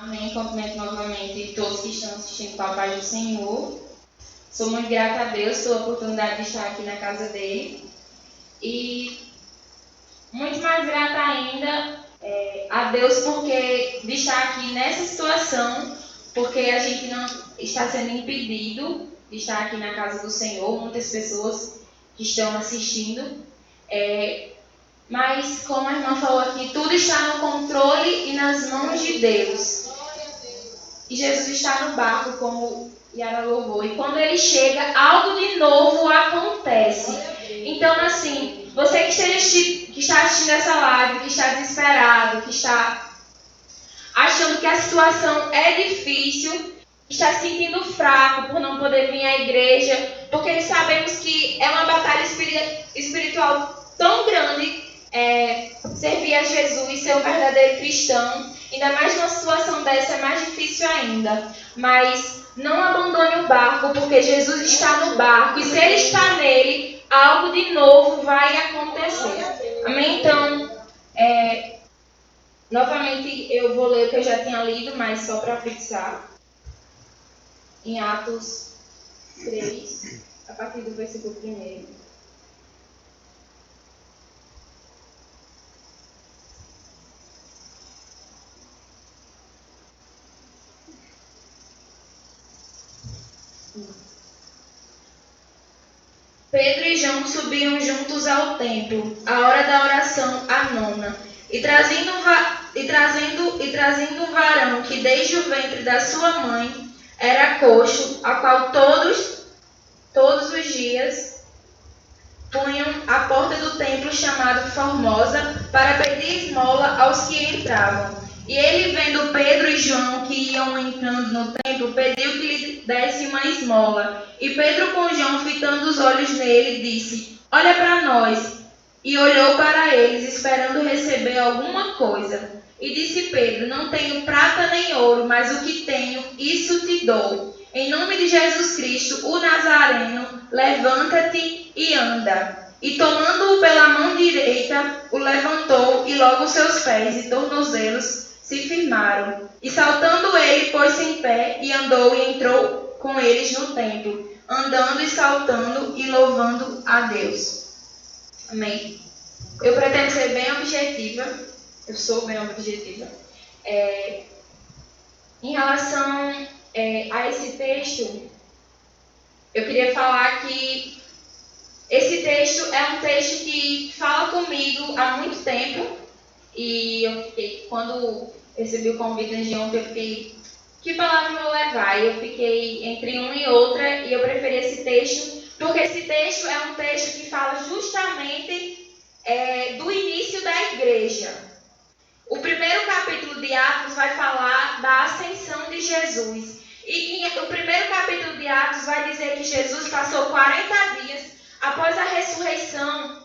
Amém. Cumprimento novamente todos que estão assistindo com a paz do Senhor. Sou muito grata a Deus pela oportunidade de estar aqui na casa dele. E muito mais grata ainda a Deus porque de estar aqui nessa situação, porque a gente não está sendo impedido de estar aqui na casa do Senhor. Muitas pessoas que estão assistindo. Mas, como a irmã falou aqui, tudo está no controle e nas mãos de Deus. E Jesus está no barco, como Yara louvou. E quando ele chega, algo de novo acontece. Então, assim, você que está assistindo essa live, que está desesperado, que está achando que a situação é difícil, está se sentindo fraco por não poder vir à igreja, porque sabemos que é uma batalha espiritual tão grande. Servir a Jesus, ser um verdadeiro cristão, ainda mais numa situação dessa é mais difícil ainda. Mas não abandone o barco, porque Jesus está no barco, e se ele está nele, algo de novo vai acontecer. Amém? Então, novamente eu vou ler o que eu já tinha lido, mas só para fixar. Em Atos 3, a partir do versículo 1. Pedro e João subiam juntos ao templo, à hora da oração, a nona, e trazendo um varão que desde o ventre da sua mãe era coxo, a qual todos os dias punham à porta do templo chamado Formosa, para pedir esmola aos que entravam. E ele, vendo Pedro e João que iam entrando no templo, pediu que lhe desse uma esmola. E Pedro, com João fitando os olhos nele, disse: Olha para nós. E olhou para eles, esperando receber alguma coisa. E disse Pedro: Não tenho prata nem ouro, mas o que tenho, isso te dou. Em nome de Jesus Cristo, o Nazareno, levanta-te e anda. E tomando-o pela mão direita, o levantou, e logo seus pés e tornozelos se firmaram. E saltando ele, pôs-se em pé, e andou e entrou com eles no templo, andando e saltando e louvando a Deus. Amém. Eu pretendo ser bem objetiva. Eu sou bem objetiva. Em relação a esse texto, eu queria falar que esse texto é um texto que fala comigo há muito tempo. E eu fiquei, quando recebi o convite de ontem, eu fiquei, que palavra eu vou levar? E eu fiquei entre uma e outra, e eu preferi esse texto, porque esse texto é um texto que fala justamente do início da igreja. O primeiro capítulo de Atos vai falar da ascensão de Jesus. E o primeiro capítulo de Atos vai dizer que Jesus passou 40 dias após a ressurreição,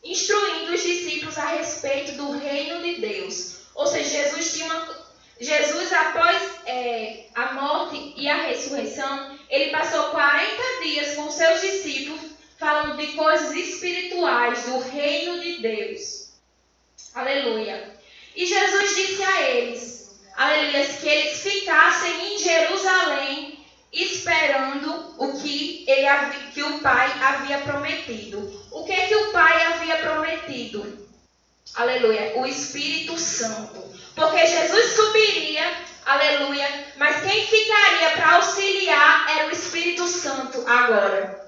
instruindo os discípulos a respeito do reino de Deus. Ou seja, Jesus após a morte e a ressurreição, ele passou 40 dias com seus discípulos falando de coisas espirituais do reino de Deus. Aleluia. E Jesus disse a eles, aleluia, que eles ficassem em Jerusalém esperando o que o Pai havia prometido. O que o Pai havia prometido? Aleluia, o Espírito Santo. Porque Jesus subiria, aleluia, mas quem ficaria para auxiliar era o Espírito Santo agora.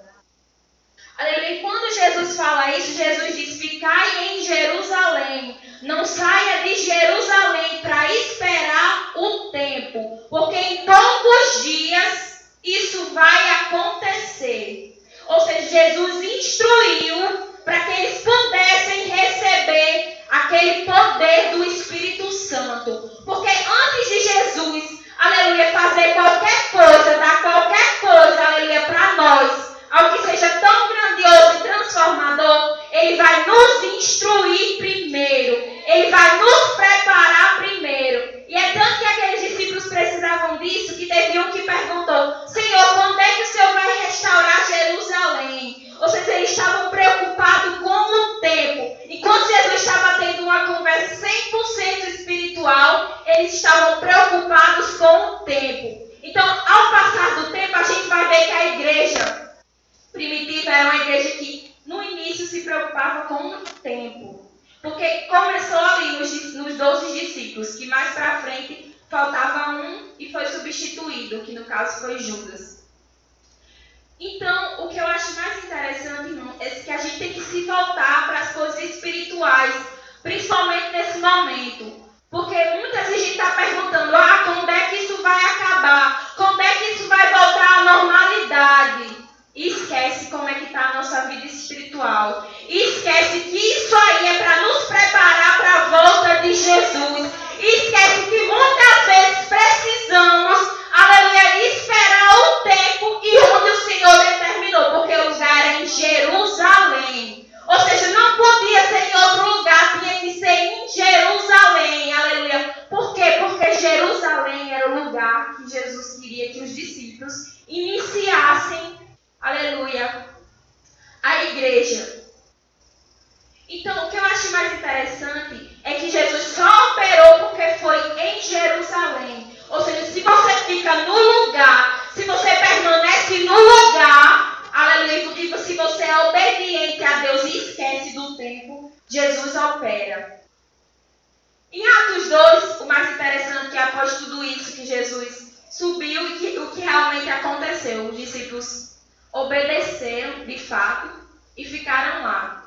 Aleluia, e quando Jesus fala isso, Jesus diz: ficai em Jerusalém. Não saia de Jerusalém para esperar o tempo, porque em poucos dias isso vai acontecer. Ou seja, Jesus instruiu para que eles pudessem receber aquele poder do Espírito Santo. Porque antes de Jesus, aleluia, fazer qualquer coisa, dar qualquer coisa, aleluia, para nós, algo que seja tão grandioso e transformador, ele vai nos instruir primeiro. Ele vai nos preparar primeiro. E é tanto que aqueles discípulos precisavam disso, que teve um que perguntou: Senhor, quando é que o Senhor vai restaurar Jerusalém? Ou seja, eles estavam preocupados com o tempo. Enquanto Jesus estava tendo uma conversa 100% espiritual, eles estavam preocupados substituído, que no caso foi Judas. Então, o que eu acho mais interessante, irmão, é que a gente tem que se voltar para as coisas espirituais, principalmente nesse momento. Porque muitas vezes a gente está perguntando, quando é que isso vai acabar? Quando é que isso vai voltar à normalidade? E esquece como é que está a nossa vida espiritual. E esquece que isso aí é para nos preparar para a volta de Jesus. E esquece que muitas vezes precisamos, aleluia, esperar o tempo e onde o Senhor determinou. Porque o lugar é em Jerusalém. Ou seja, não podia ser em outro lugar, tinha que ser em Jerusalém, aleluia. Por quê? Porque Jerusalém era o lugar que Jesus queria que os discípulos iniciassem, aleluia, a igreja. Então, o que eu acho mais interessante é que Jesus só operou porque foi em Jerusalém. Ou seja, se você fica no lugar, se você permanece no lugar, aleluia, e se você é obediente a Deus e esquece do tempo, Jesus opera. Em Atos 2, o mais interessante é que após tudo isso que Jesus subiu e o que realmente aconteceu, os discípulos obedeceram de fato e ficaram lá.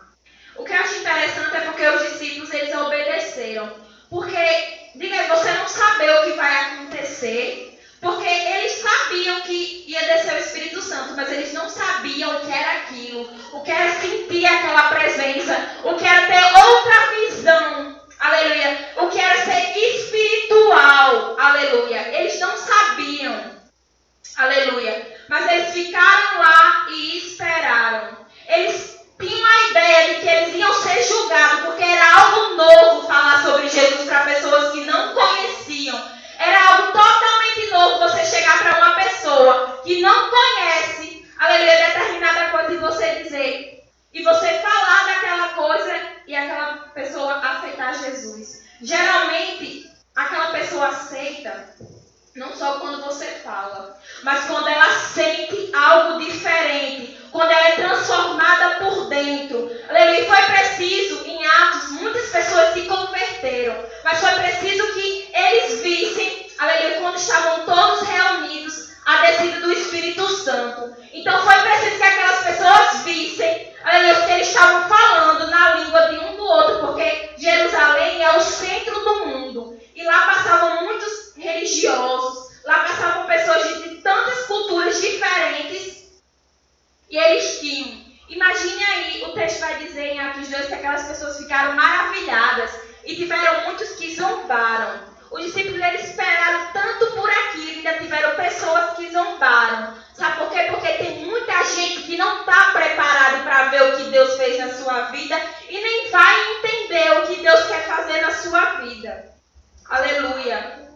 O que eu acho interessante é porque os discípulos eles obedeceram. Porque, diga aí, você não saber o que vai acontecer, porque eles sabiam que ia descer o Espírito Santo, mas eles não sabiam o que era aquilo, o que era sentir aquela presença, o que era ter outra visão, aleluia, o que era ser espiritual, aleluia. Eles não sabiam, aleluia, mas eles ficaram lá e esperaram. Eles tinham a ideia de que eles iam ser julgados, porque era algo novo falar sobre Jesus para pessoas que não conheciam. Era algo totalmente novo você chegar para uma pessoa que não conhece, aleluia, determinada coisa e você dizer, e você falar daquela coisa e aquela pessoa aceitar Jesus. Geralmente, aquela pessoa aceita não só quando você fala, mas quando ela sente algo diferente, quando ela é transformada por dentro. Aleluia. Foi preciso, em Atos, muitas pessoas se converteram, mas foi preciso que eles vissem, aleluia, quando estavam todos reunidos, a descida do Espírito Santo. Então foi preciso que aquelas pessoas vissem, aleluia, que eles estavam falando na língua de um do outro, porque Jerusalém é o centro do mundo. E lá passavam muitos religiosos, lá passavam pessoas de tantas culturas diferentes. E eles tinham. Imagine aí, o texto vai dizer em Atos 2 que aquelas pessoas ficaram maravilhadas e tiveram muitos que zombaram. Os discípulos eles esperaram tanto por aquilo, ainda tiveram pessoas que zombaram. Sabe por quê? Porque tem muita gente que não está preparada para ver o que Deus fez na sua vida e nem vai entender o que Deus quer fazer na sua vida. Aleluia.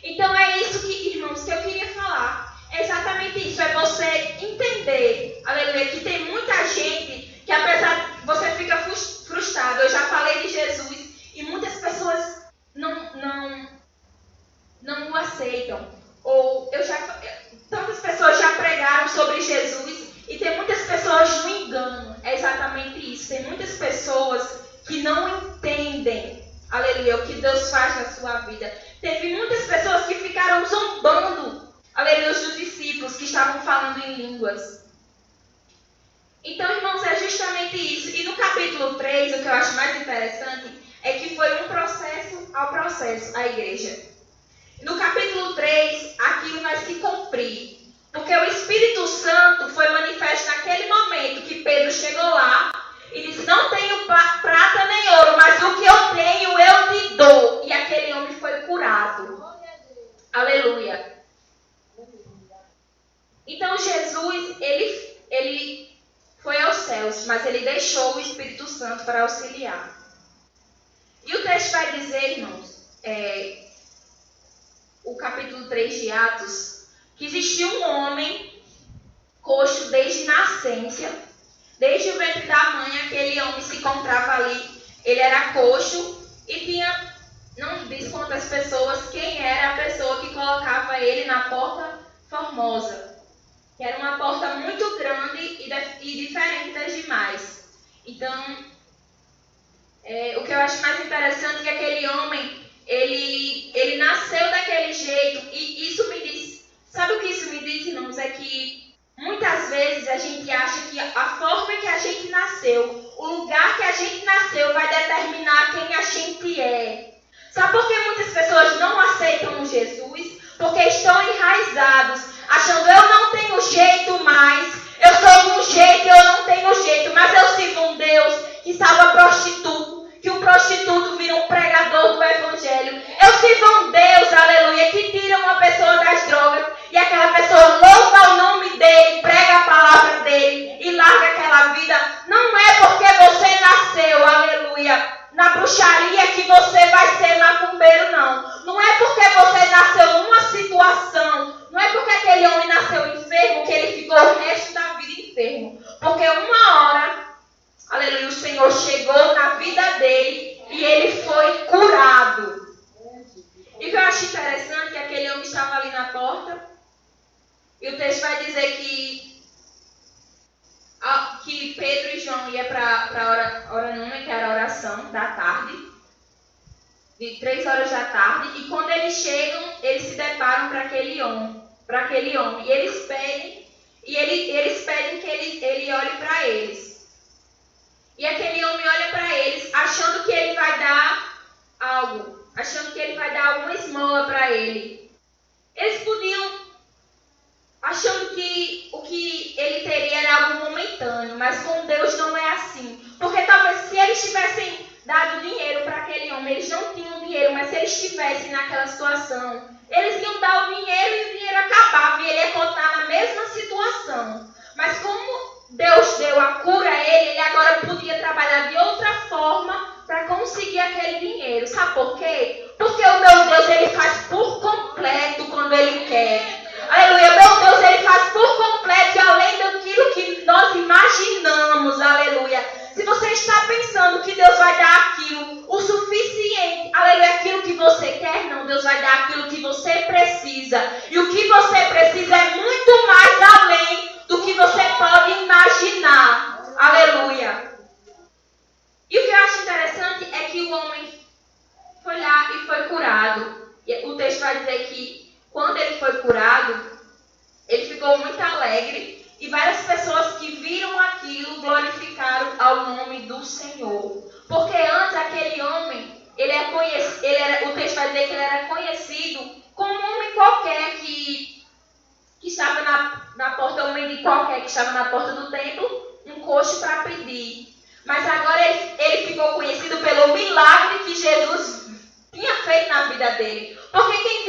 Então é isso que, irmãos, que eu queria falar. É exatamente isso, é você entender, aleluia, que tem muita gente que apesar de você fica frustrado. Eu já falei de Jesus e muitas pessoas não o aceitam. Ou tantas pessoas já pregaram sobre Jesus e tem muitas pessoas no engano. É exatamente isso. Tem muitas pessoas que não entendem, aleluia, o que Deus faz na sua vida. Teve muitas pessoas que ficaram zombando, aleluia, dos discípulos que estavam falando em línguas. Então, irmãos, é justamente isso. E no capítulo 3, o que eu acho mais interessante é que foi um processo ao processo, a igreja. No capítulo 3, aquilo vai se cumprir. Porque o Espírito Santo foi manifesto naquele momento que Pedro chegou lá e disse, não tenho prata nem ouro, mas o que eu tenho eu te dou. E aquele homem foi curado. Aleluia. Então Jesus, ele foi aos céus, mas ele deixou o Espírito Santo para auxiliar. E o texto vai dizer, irmãos, o capítulo 3 de Atos, que existia um homem coxo desde nascença, desde o ventre da mãe, aquele homem se encontrava ali, ele era coxo e tinha, não diz quantas pessoas, quem era a pessoa que colocava ele na porta formosa, que era uma porta muito grande e diferente das demais. Então, o que eu acho mais interessante é que aquele homem, ele nasceu daquele jeito, e isso Sabe o que isso me diz, irmãos? É que muitas vezes a gente acha que a forma que a gente nasceu, o lugar que a gente nasceu vai determinar quem a gente é. Sabe por que muitas pessoas não aceitam Jesus? Porque estão enraizados, achando eu não tenho jeito mais, eu sou de um jeito, eu não tenho jeito, mas eu sirvo um Deus que salva prostituto, que um prostituto vira um pregador do evangelho. Eu sirvo um Deus, aleluia, que tira uma pessoa das drogas e aquela pessoa louva o nome dele, prega a palavra dele e larga aquela vida. Não é porque você nasceu, aleluia, na bruxaria que você vai ser macumbeiro, não. Não é porque você nasceu numa situação, não é porque aquele homem nasceu enfermo que ele ficou o resto da vida enfermo. Porque uma hora, aleluia, o Senhor chegou na vida dele e ele foi curado. E o que eu acho interessante é que aquele homem estava ali na porta e o texto vai dizer que Pedro e João iam para a hora nona, que era a oração da tarde, de 3 horas da tarde, e quando eles chegam, eles se deparam para aquele homem, e eles pedem que ele olhe para eles. E aquele homem olha para eles, achando que ele vai dar algo, achando que ele vai dar alguma esmola para ele. Eles podiam, achando que o que ele teria era algo momentâneo, mas com Deus não é assim. Porque talvez se eles tivessem dado dinheiro para aquele homem, eles não tinham dinheiro, mas se eles estivessem naquela situação, eles iam dar o dinheiro e o dinheiro acabava e ele ia continuar na mesma situação. Mas como Deus deu a cura a ele, ele agora podia trabalhar de outra forma para conseguir aquele dinheiro. Sabe por quê? Porque o meu Deus, ele faz por completo quando ele quer. Aleluia, meu Deus, ele faz por completo e além daquilo que nós imaginamos, aleluia. Se você está pensando que Deus vai dar aquilo, o suficiente, aleluia, aquilo que você quer, não, Deus vai dar aquilo que você precisa. E o que você precisa é muito mais além do que você pode imaginar, aleluia. E o que eu acho interessante é que o homem foi lá e foi curado. E o texto vai dizer que quando ele foi curado, ele ficou muito alegre e várias pessoas que viram aquilo glorificaram ao nome do Senhor. Porque antes aquele homem, o texto vai dizer que ele era conhecido como um homem qualquer que estava na porta, um mendigo qualquer que estava na porta do templo, um coxo para pedir. Mas agora ele ficou conhecido pelo milagre que Jesus tinha feito na vida dele. Porque quem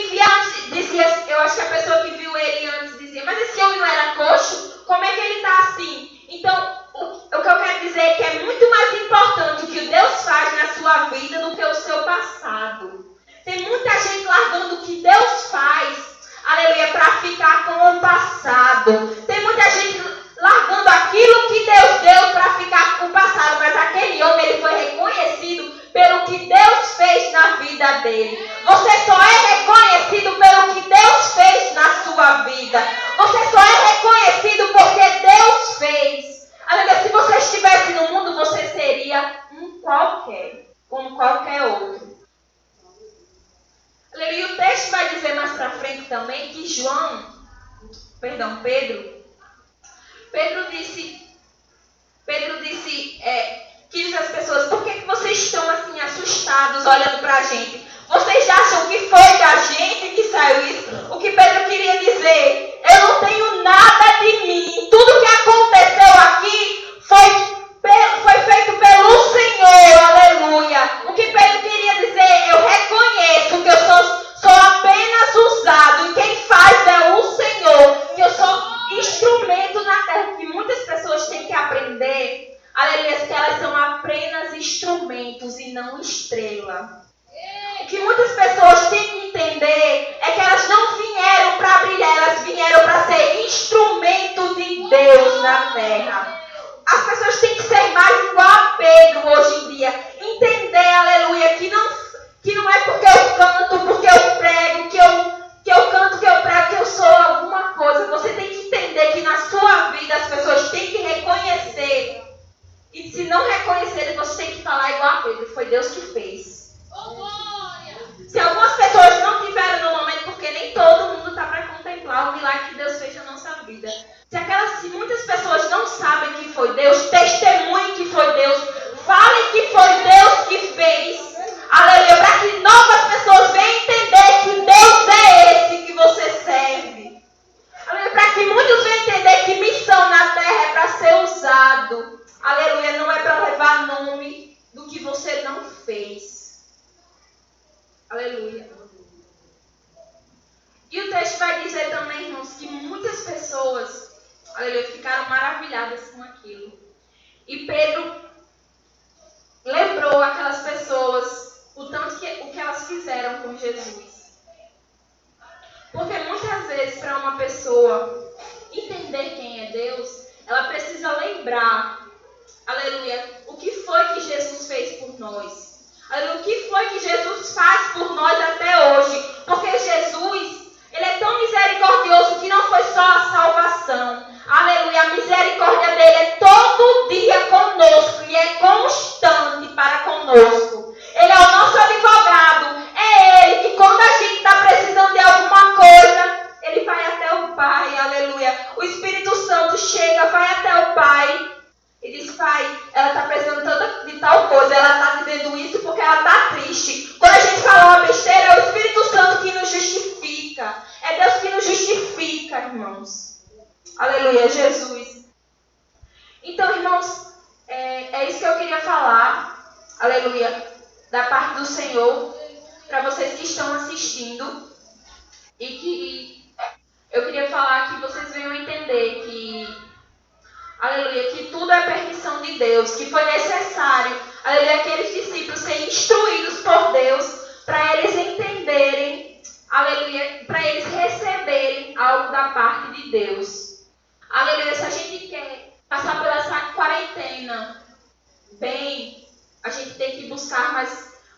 via antes dizia, eu acho que a pessoa que viu ele antes dizia, mas esse homem não era coxo? Como é que ele está assim? Então, o que eu quero dizer é que é muito mais importante o que Deus faz na sua vida do que o seu passado. Tem muita gente largando o que Deus faz, aleluia, para ficar com o passado. Tem muita gente largando aquilo que Deus deu para ficar com o passado, mas aquele homem ele foi reconhecido pelo que Deus fez na vida dele. Você só é reconhecido pelo que Deus fez na sua vida. Você só é reconhecido porque Deus fez. Aleluia, se você estivesse no mundo, você seria um qualquer, como qualquer outro. Aleluia, e o texto vai dizer mais para frente também que Pedro disse que diz às pessoas, por que vocês estão assim assustados olhando para a gente? Vocês acham que foi da gente que saiu isso? O que Pedro queria dizer, eu não tenho nada de mim. Tudo que aconteceu aqui foi feito pelo Senhor, aleluia. O que Pedro queria dizer, eu reconheço que eu sou apenas usado e quem faz é o Senhor, que eu sou instrumento na terra, que muitas pessoas têm que aprender, aleluia, que elas são apenas instrumentos e não estrela. O que muitas pessoas aleluia, ficaram maravilhadas com aquilo. E Pedro lembrou aquelas pessoas o que elas fizeram com Jesus. Porque muitas vezes, para uma pessoa entender quem é Deus, ela precisa lembrar, aleluia, o que foi que Jesus fez por nós. Aleluia, o que foi que Jesus faz por nós até hoje. Porque Jesus, ele é tão misericordioso que não foi só a salvação. Aleluia, a misericórdia dele é todo dia conosco e é constante para conosco. Ele é o nosso advogado. É ele que quando a gente está precisando de alguma coisa, ele vai até o Pai. Aleluia. O Espírito Santo chega, vai até o Pai e diz: Pai, ela está precisando de tal coisa. Ela está dizendo isso porque ela está triste. Quando a gente fala uma besteira, é o Espírito Santo que nos justifica. É Deus que nos justifica, irmãos. Aleluia, Jesus. Então, irmãos, é isso que eu queria falar, aleluia, da parte do Senhor, para vocês que estão assistindo. E que eu queria falar que vocês venham entender que, aleluia, que tudo é permissão de Deus, que foi necessário, aleluia, aqueles discípulos serem instruídos por Deus, para eles entenderem, aleluia, para eles receberem algo da parte de Deus. Aleluia, se a gente quer passar por essa quarentena bem, a gente tem que buscar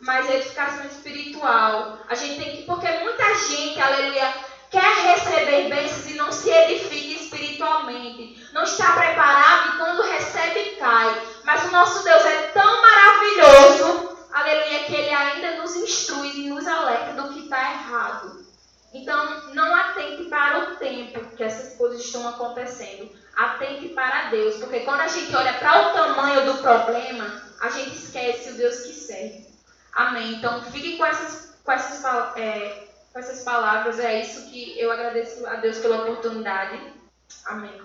mais edificação espiritual. A gente tem que, porque muita gente, aleluia, quer receber bênçãos e não se edifica espiritualmente. Não está preparado e quando recebe, cai. Mas o nosso Deus é tão maravilhoso, aleluia, que Ele ainda nos instrui e nos alerta do que está errado. Então, não atente para o tempo que essas coisas estão acontecendo. Atente para Deus. Porque quando a gente olha para o tamanho do problema, a gente esquece o Deus que serve. Amém. Então, fique com essas palavras. É isso que eu agradeço a Deus pela oportunidade. Amém.